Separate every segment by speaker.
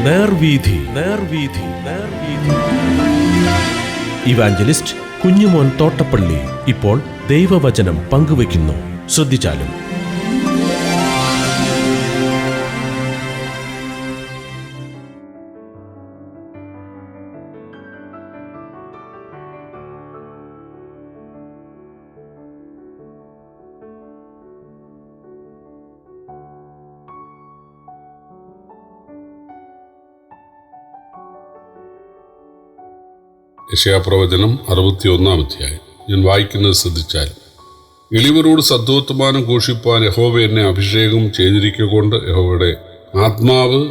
Speaker 1: നേർവീഥി. നേർവീഥി. നേർവീഥി. Evangelist Kunjumon Thottappally ഇപ്പോൾ ദൈവവചനം പങ്കുവയ്ക്കുന്നു. ശ്രദ്ധിച്ചാലും.
Speaker 2: യെശയ്യാപ്രവചനം 61-ാം അധ്യായം. ഞാൻ വായിക്കുന്നത് ശ്രദ്ധിച്ചാൽ, എളിയവരോട് സദ്വർത്തമാനം ഘോഷിപ്പാൻ യഹോവ എന്നെ അഭിഷേകം ചെയ്തിരിക്കൊണ്ട് യഹോവയുടെ ആത്മാവ്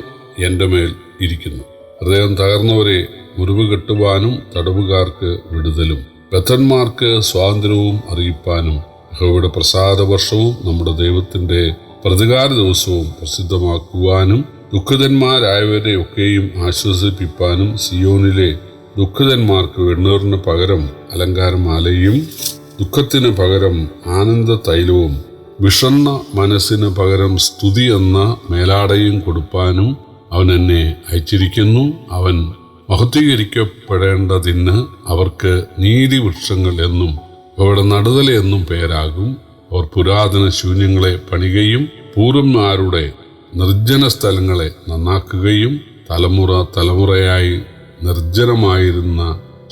Speaker 2: എൻ്റെ മേൽ ഇരിക്കുന്നു. ഹൃദയം തകർന്നവരെ മുറിവ് കെട്ടുവാനും തടവുകാർക്ക് വിടുതലും ബദ്ധന്മാർക്ക് സ്വാതന്ത്ര്യവും അറിയിപ്പാനും യഹോവയുടെ പ്രസാദവർഷവും നമ്മുടെ ദൈവത്തിൻ്റെ പ്രതികാര ദിവസവും പ്രസിദ്ധമാക്കുവാനും ദുഃഖിതന്മാരായവരെ ഒക്കെയും ആശ്വസിപ്പിപ്പാനും സിയോനിലെ ദുഃഖിതന്മാർക്ക് വെണ്ണീറിന് പകരം അലങ്കാരമാലയും ദുഃഖത്തിന് പകരം ആനന്ദ തൈലവും വിഷണ്ണ മനസ്സിന് പകരം സ്തുതി എന്ന മേലാടയും കൊടുപ്പാനും അവൻ എന്നെ അയച്ചിരിക്കുന്നു. അവൻ മഹത്വീകരിക്കപ്പെടേണ്ടതിന് അവർക്ക് നീതിവൃക്ഷങ്ങൾ എന്നും അവരുടെ നടുതല എന്നും പേരാകും. അവർ പുരാതന ശൂന്യങ്ങളെ പണികയും പൂർവന്മാരുടെ നിർജ്ജന സ്ഥലങ്ങളെ നന്നാക്കുകയും തലമുറ തലമുറയായി നിർജ്ജനമായിരുന്ന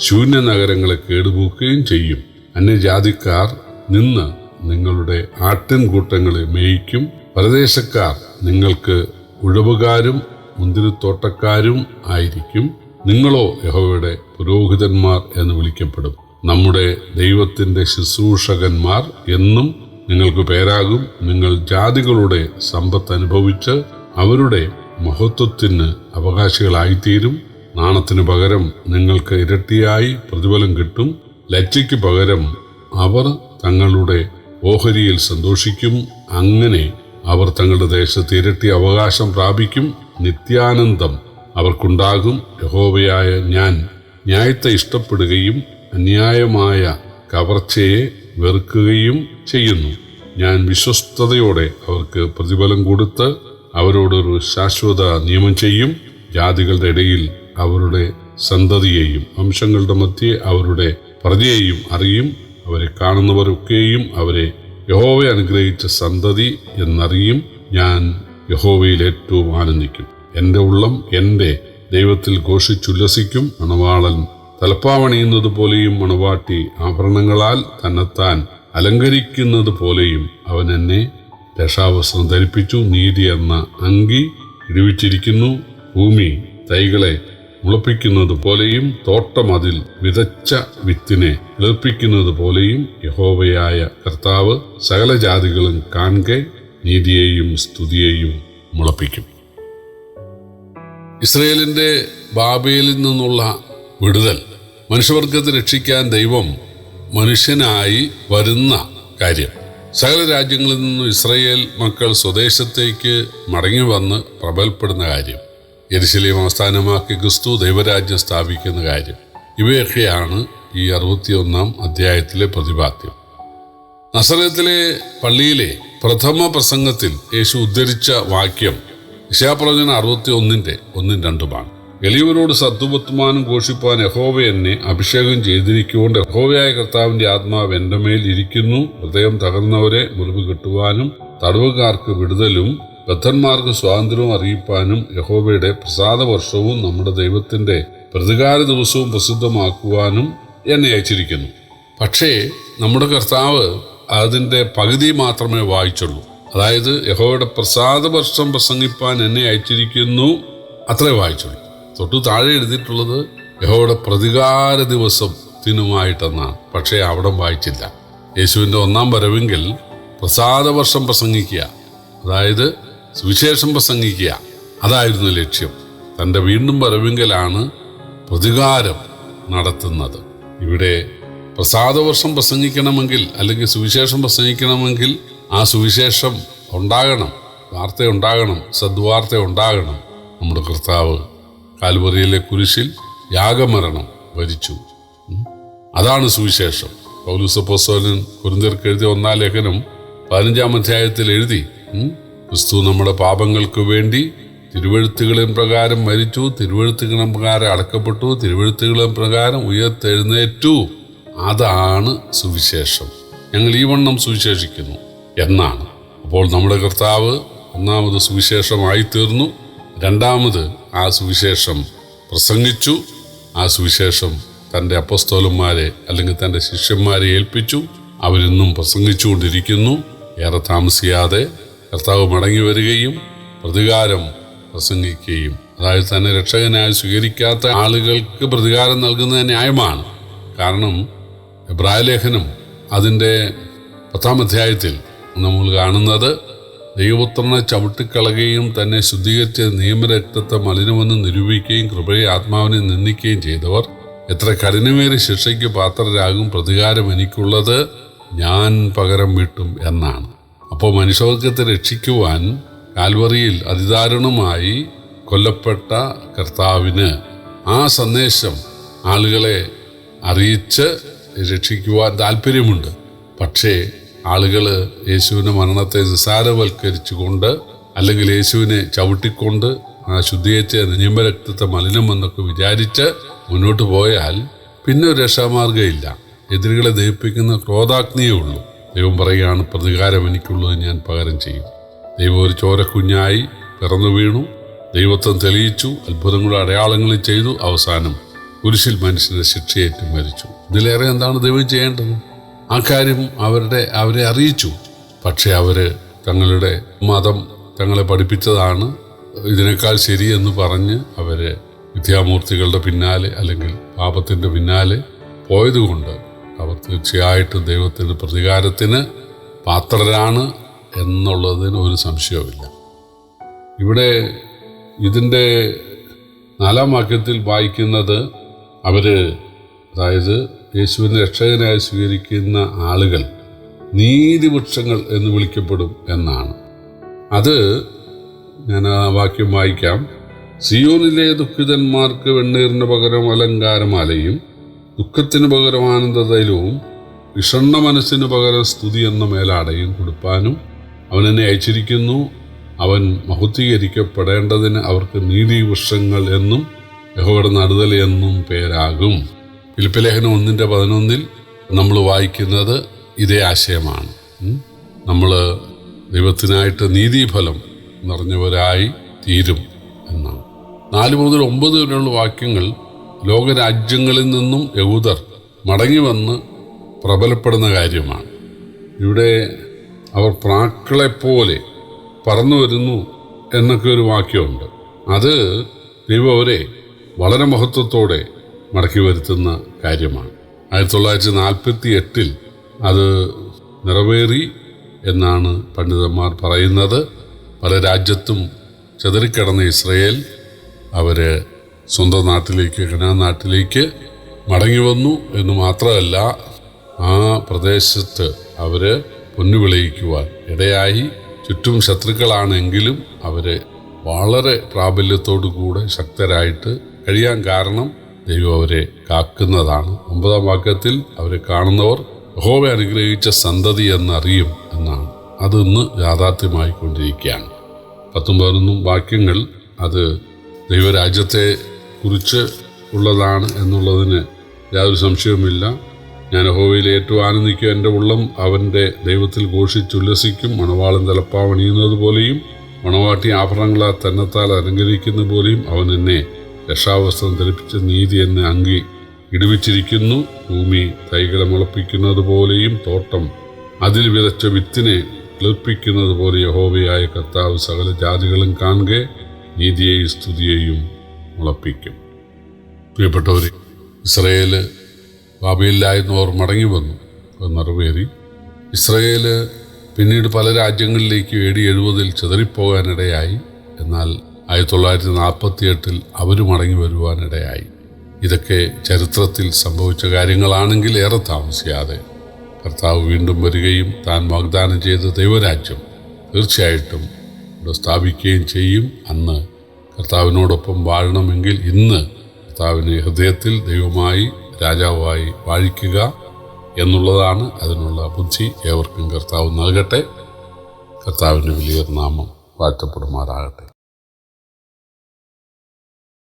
Speaker 2: ശൂന്യനഗരങ്ങളെ കേടുപോക്കുകയും ചെയ്യും. അന്യജാതിക്കാർ നിന്ന് നിങ്ങളുടെ ആട്ടിൻകൂട്ടങ്ങളെ മേയിക്കും. പരദേശക്കാർ നിങ്ങൾക്ക് ഉഴവുകാരും മുന്തിരിത്തോട്ടക്കാരും ആയിരിക്കും. നിങ്ങളോ യഹോവയുടെ പുരോഹിതന്മാർ എന്ന് വിളിക്കപ്പെടും. നമ്മുടെ ദൈവത്തിൻ്റെ ശുശ്രൂഷകന്മാർ എന്നും നിങ്ങൾക്ക് പേരാകും. നിങ്ങൾ ജാതികളുടെ സമ്പത്ത് അനുഭവിച്ച് അവരുടെ മഹത്വത്തിന് അവകാശികളായിത്തീരും. നാണത്തിന് പകരം നിങ്ങൾക്ക് ഇരട്ടിയായി പ്രതിഫലം കിട്ടും. ലജ്ജയ്ക്ക് പകരം അവർ തങ്ങളുടെ ഓഹരിയിൽ സന്തോഷിക്കും. അങ്ങനെ അവർ തങ്ങളുടെ ദേശത്ത് ഇരട്ടി അവകാശം പ്രാപിക്കും. നിത്യാനന്ദം അവർക്കുണ്ടാകും. യഹോവയായ ഞാൻ ന്യായത്തെ ഇഷ്ടപ്പെടുകയും അന്യായമായ കവർച്ചയെ വെറുക്കുകയും ചെയ്യുന്നു. ഞാൻ വിശ്വസ്തയോടെ അവർക്ക് പ്രതിഫലം കൊടുത്ത് അവരോടൊരു ശാശ്വത നിയമം ചെയ്യും. ജാതികളുടെ ഇടയിൽ അവരുടെ സന്തതിയെയും വംശങ്ങളുടെ മധ്യേ അവരുടെ പ്രജയെയും അറിയും. അവരെ കാണുന്നവരൊക്കെയും അവരെ യഹോവ അനുഗ്രഹിച്ച സന്തതി എന്നറിയും. ഞാൻ യഹോവയിൽ ഏറ്റവും ആനന്ദിക്കും. എൻ്റെ ഉള്ളം എൻ്റെ ദൈവത്തിൽ ഘോഷിച്ചുല്ലസിക്കും. മണവാളൻ തലപ്പാവണിയുന്നത് പോലെയും മണവാട്ടി ആഭരണങ്ങളാൽ തന്നെത്താൻ അലങ്കരിക്കുന്നത് പോലെയും അവൻ എന്നെ രക്ഷാവസ്ത്രം ധരിപ്പിച്ചു. നീതി എന്ന അങ്കി ഇടിവിച്ചിരിക്കുന്നു. ഭൂമി തൈകളെ മുളപ്പിക്കുന്നത് പോലെയും തോട്ടം അതിൽ വിതച്ച വിത്തിനെ കിളിർപ്പിക്കുന്നത് പോലെയും യഹോവയായ കർത്താവ് സകല ജാതികളും കാൺകെ നീതിയെയും സ്തുതിയെയും മുളപ്പിക്കും. ഇസ്രയേലിന്റെ ബാബേലിൽ നിന്നുള്ള വിടുതൽ. മനുഷ്യവർഗത്തെ രക്ഷിക്കാൻ ദൈവം മനുഷ്യനായി വരുന്ന കാര്യം. സകല രാജ്യങ്ങളിൽ നിന്നും ഇസ്രയേൽ മക്കൾ സ്വദേശത്തേക്ക് മടങ്ങി വന്ന് പ്രബലപ്പെടുന്ന കാര്യം. യെരുശലേം ആസ്ഥാനമാക്കി ക്രിസ്തു ദൈവരാജ്യം സ്ഥാപിക്കുന്ന കാര്യം. ഇവയൊക്കെയാണ് ഈ 61-ാം അധ്യായത്തിലെ പ്രതിപാദ്യം. നസറേത്തിലെ പള്ളിയിലെ പ്രഥമ പ്രസംഗത്തിൽ യേശു ഉദ്ധരിച്ച വാക്യം യെശയ്യാപ്രവചനം 61-ന്റെ 1-2 എളിയവരോട് സദ്വർത്തമാനം ഘോഷിപ്പാൻ യഹോവ എന്നെ അഭിഷേകം ചെയ്തിരിക്കൊണ്ട് യഹോവയായ കർത്താവിന്റെ ആത്മാവ് എൻ്റെ മേൽ ഇരിക്കുന്നു. ഹൃദയം തകർന്നവരെ മുറിവ് കെട്ടുവാനും തടവുകാർക്ക് വിടുതലും ബദ്ധന്മാർക്ക് സ്വാതന്ത്ര്യവും അറിയിപ്പാനും യഹോവയുടെ പ്രസാദവർഷവും നമ്മുടെ ദൈവത്തിൻ്റെ പ്രതികാര ദിവസവും പ്രസിദ്ധമാക്കുവാനും എന്നെ അയച്ചിരിക്കുന്നു. പക്ഷേ നമ്മുടെ കർത്താവ് അതിൻ്റെ പകുതി മാത്രമേ വായിച്ചുള്ളൂ. അതായത് യഹോവയുടെ പ്രസാദവർഷം പ്രസംഗിപ്പാൻ എന്നെ അയച്ചിരിക്കുന്നു അത്രേ വായിച്ചുള്ളൂ. തൊട്ടു താഴെ എഴുതിയിട്ടുള്ളത് യഹോവയുടെ പ്രതികാര ദിവസത്തിനുമായിട്ടെന്നാണ്. പക്ഷേ അവിടെ വായിച്ചില്ല. യേശുവിൻ്റെ 1-ാം വരവെങ്കിൽ പ്രസാദവർഷം പ്രസംഗിക്കുക, അതായത് സുവിശേഷം പ്രസംഗിക്കുക, അതായിരുന്നു ലക്ഷ്യം. തൻ്റെ വീണ്ടും വരവെങ്കിലാണ് പ്രതികാരം നടത്തുന്നത്. ഇവിടെ പ്രസാദവർഷം പ്രസംഗിക്കണമെങ്കിൽ അല്ലെങ്കിൽ സുവിശേഷം പ്രസംഗിക്കണമെങ്കിൽ ആ സുവിശേഷം ഉണ്ടാകണം, വാർത്ത ഉണ്ടാകണം, സദ്വാർത്ത ഉണ്ടാകണം. നമ്മുടെ കർത്താവ് കാൽവറിയിലെ കുരിശിൽ യാഗമരണം വരിച്ചു. അതാണ് സുവിശേഷം. പൗലോസ് അപ്പോസ്തലൻ കൊരിന്ത്യർക്ക് എഴുതിയ 1-ാം ലേഖനം 15-ാം അധ്യായത്തിൽ എഴുതി, ക്രിസ്തു നമ്മുടെ പാപങ്ങൾക്ക് വേണ്ടി തിരുവെഴുത്തുകളിൻ പ്രകാരം മരിച്ചു, തിരുവെഴുത്തുകളിൻ പ്രകാരം അടക്കപ്പെട്ടു, തിരുവെഴുത്തുകളിൻ പ്രകാരം ഉയർത്തെഴുന്നേറ്റു. അതാണ് സുവിശേഷം. ഞങ്ങൾ ഈ വണ്ണം സുവിശേഷിക്കുന്നു എന്നാണ്. അപ്പോൾ നമ്മുടെ കർത്താവ് ഒന്നാമത് സുവിശേഷമായി തീർന്നു. രണ്ടാമത് ആ സുവിശേഷം പ്രസംഗിച്ചു. ആ സുവിശേഷം തൻ്റെ അപ്പസ്തോലന്മാരെ അല്ലെങ്കിൽ തൻ്റെ ശിഷ്യന്മാരെ ഏൽപ്പിച്ചു. അവരിന്നും പ്രസംഗിച്ചുകൊണ്ടിരിക്കുന്നു. ഏറെ താമസിയാതെ കർത്താവ് മടങ്ങി വരികയും പ്രതികാരം പ്രസംഗിക്കുകയും, അതായത് തന്നെ രക്ഷകനായി സ്വീകരിക്കാത്ത ആളുകൾക്ക് പ്രതികാരം നൽകുന്നത് ന്യായമാണ്. കാരണം എബ്രായ ലേഖനം അതിൻ്റെ 10-ാം അധ്യായത്തിൽ നമ്മൾ കാണുന്നത്, ദൈവപുത്രനെ ചവിട്ടിക്കളയുകയും തന്നെ ശുദ്ധീകരിച്ച നിയമരക്തത്തെ മലിനമെന്ന് നിരൂപിക്കുകയും കൃപയെ ആത്മാവിനെ നിന്ദിക്കുകയും ചെയ്തവർ എത്ര കഠിനമേറിയ ശിക്ഷയ്ക്ക് പാത്രരാകും, പ്രതികാരം എനിക്കുള്ളത്, ഞാൻ പകരം വീട്ടും എന്നാണ്. അപ്പോൾ മനുഷ്യവർഗത്തെ രക്ഷിക്കുവാൻ കാൽവറിയിൽ അതിദാരുണമായി കൊല്ലപ്പെട്ട കർത്താവിന് ആ സന്ദേശം ആളുകളെ അറിയിച്ച് രക്ഷിക്കുവാൻ താല്പര്യമുണ്ട്. പക്ഷേ ആളുകൾ യേശുവിൻ്റെ മരണത്തെ നിസാരവൽക്കരിച്ചുകൊണ്ട് അല്ലെങ്കിൽ യേശുവിനെ ചവിട്ടിക്കൊണ്ട് ആ ശുദ്ധീകരിച്ച നിയമരക്തത്തെ മലിനമെന്നൊക്കെ വിചാരിച്ച് മുന്നോട്ട് പോയാൽ പിന്നെ ഒരു രക്ഷാമാർഗമില്ല. എതിരുകളെ ദഹിപ്പിക്കുന്ന ക്രോധാഗ്നിയേ ഉള്ളൂ. ദൈവം പറയുകയാണ്, പ്രതികാരം എനിക്കുള്ളത്, ഞാൻ പകരം ചെയ്യും. ദൈവം ഒരു ചോരക്കുഞ്ഞായി പിറന്നു വീണു, ദൈവത്വം തെളിയിച്ചു, അത്ഭുതങ്ങളും അടയാളങ്ങളും ചെയ്തു, അവസാനം കുരിശിൽ മനുഷ്യന്റെ ശിക്ഷയേറ്റ് മരിച്ചു. ഇതിലേറെ എന്താണ് ദൈവം ചെയ്യേണ്ടത്? ആ കാര്യം അവരെ അറിയിച്ചു. പക്ഷെ അവര് തങ്ങളുടെ മതം തങ്ങളെ പഠിപ്പിച്ചതാണ് ഇതിനേക്കാൾ ശരിയെന്ന് പറഞ്ഞ് അവര് വിദ്യാമൂർത്തികളുടെ പിന്നാലെ അല്ലെങ്കിൽ പാപത്തിൻ്റെ പിന്നാലെ പോയതുകൊണ്ട് അവർ തീർച്ചയായിട്ടും ദൈവത്തിൻ്റെ പ്രതികാരത്തിന് പാത്രരാണ് എന്നുള്ളതിന് ഒരു സംശയവുമില്ല. ഇവിടെ ഇതിൻ്റെ 4-ാം വാക്യത്തിൽ വായിക്കുന്നത്, അതായത് യേശുവിനെ രക്ഷകനായി സ്വീകരിക്കുന്ന ആളുകൾ നീതിവൃക്ഷങ്ങൾ എന്ന് വിളിക്കപ്പെടും എന്നാണ്. അത് ഞാൻ ആ വാക്യം വായിക്കാം. സിയോനിലെ ദുഃഖിതന്മാർക്ക് വെണ്ണീറിന് പകരം അലങ്കാരമാലയും ദുഃഖത്തിന് പകരം ആനന്ദതൈലവും വിഷണ്ണ മനസ്സിന് പകരം സ്തുതി എന്ന മേലാടയും കൊടുപ്പാനും അവൻ എന്നെ അയച്ചിരിക്കുന്നു. അവൻ മഹത്വീകരിക്കപ്പെടേണ്ടതിന് അവർക്ക് നീതിവൃക്ഷങ്ങൾ എന്നും യഹോവയുടെ നടുതൽ എന്നും പേരാകും. ഫിലിപ്പിയ ലേഖനം 1:11 നമ്മൾ വായിക്കുന്നത് ഇതേ ആശയമാണ്. നമ്മൾ ദൈവത്തിനായിട്ട് നീതിഫലം നിറഞ്ഞവരായി തീരും എന്നാണ്. 4 മുതൽ 9 വരെയുള്ള വാക്യങ്ങൾ ലോകരാജ്യങ്ങളിൽ നിന്നും യഹൂദർ മടങ്ങി വന്ന് പ്രബലപ്പെടുന്ന കാര്യമാണ്. ഇവിടെ അവർ പ്രാക്കളെപ്പോലെ പറന്നു വരുന്നു എന്നൊക്കെ ഒരു വാക്യമുണ്ട്. അത് ദൈവം അവരെ വളരെ മഹത്വത്തോടെ മടക്കി വരുത്തുന്ന കാര്യമാണ്. 1948 അത് നിറവേറി എന്നാണ് പണ്ഡിതന്മാർ പറയുന്നത്. പല രാജ്യത്തും ചെതറിക്കിടന്ന ഇസ്രയേൽ അവർ സ്വന്തം നാട്ടിലേക്ക്, കനാൻ നാട്ടിലേക്ക് മടങ്ങി വന്നു എന്ന് മാത്രമല്ല, ആ പ്രദേശത്ത് അവർ പൊന്നുവിളയിക്കുവാൻ ഇടയായി. ചുറ്റും ശത്രുക്കളാണെങ്കിലും അവർ വളരെ പ്രാബല്യത്തോടുകൂടെ ശക്തരായിട്ട് കഴിയാൻ കാരണം ദൈവം അവരെ കാക്കുന്നതാണ്. 9-ാം വാക്യത്തിൽ അവരെ കാണുന്നവർ യഹോവ അനുഗ്രഹിച്ച സന്തതി എന്നറിയും എന്നാണ്. അതിന്ന് യാഥാർത്ഥ്യമായി കൊണ്ടിരിക്കുകയാണ്. 10-11 വാക്യങ്ങൾ അത് ദൈവരാജ്യത്തെ കുറിച്ച് ഉള്ളതാണ് എന്നുള്ളതിന് യാതൊരു സംശയവുമില്ല. ഞാൻ യഹോവയിൽ ഏറ്റവും ആനന്ദിക്കും, എൻ്റെ ഉള്ളം അവൻ്റെ ദൈവത്തിൽ ഘോഷിച്ചുല്ലസിക്കും. മണവാളൻ തലപ്പാവണിയുന്നത് പോലെയും മണവാട്ടി ആഭരണങ്ങളാൽ തന്നെത്താൽ അലങ്കരിക്കുന്ന പോലെയും അവൻ എന്നെ രക്ഷാവസ്ത്രം ധരിപ്പിച്ച നീതി എന്നെ അങ്കി ഇടിവിച്ചിരിക്കുന്നു. ഭൂമി തൈകളെ മുളപ്പിക്കുന്നത് പോലെയും തോട്ടം അതിൽ വിതച്ച വിത്തിനെ കിളിർപ്പിക്കുന്നത് പോലെ യഹോവയായ കർത്താവ് സകല ജാതികളും കാണുക നീതിയെയും സ്തുതിയെയും മുളപ്പിക്കും. പ്രിയപ്പെട്ടവരെ, ഇസ്രയേല് ബാബേലിലായിരുന്നവർ മടങ്ങി വന്നു, നിറവേറി. ഇസ്രയേല് പിന്നീട് പല രാജ്യങ്ങളിലേക്ക് AD 70 ചിതറിപ്പോകാനിടയായി. എന്നാൽ 1948 അവർ മടങ്ങി വരുവാനിടയായി. ഇതൊക്കെ ചരിത്രത്തിൽ സംഭവിച്ച കാര്യങ്ങളാണെങ്കിൽ ഏറെ താമസിയാതെ കർത്താവ് വീണ്ടും വരികയും താൻ വാഗ്ദാനം ചെയ്ത ദൈവരാജ്യം തീർച്ചയായിട്ടും ഇവിടെ സ്ഥാപിക്കുകയും ചെയ്യും. അന്ന് കർത്താവിനോടൊപ്പം വാഴണമെങ്കിൽ ഇന്ന് കർത്താവിനെ ഹൃദയത്തിൽ ദൈവമായി രാജാവായി വാഴിക്കുക എന്നുള്ളതാണ്. അതിനുള്ള ബുദ്ധി ഏവർക്കും കർത്താവ് നൽകട്ടെ. കർത്താവിൻ്റെ വലിയ നാമം വാഴ്ത്തപ്പെടുമാറാകട്ടെ.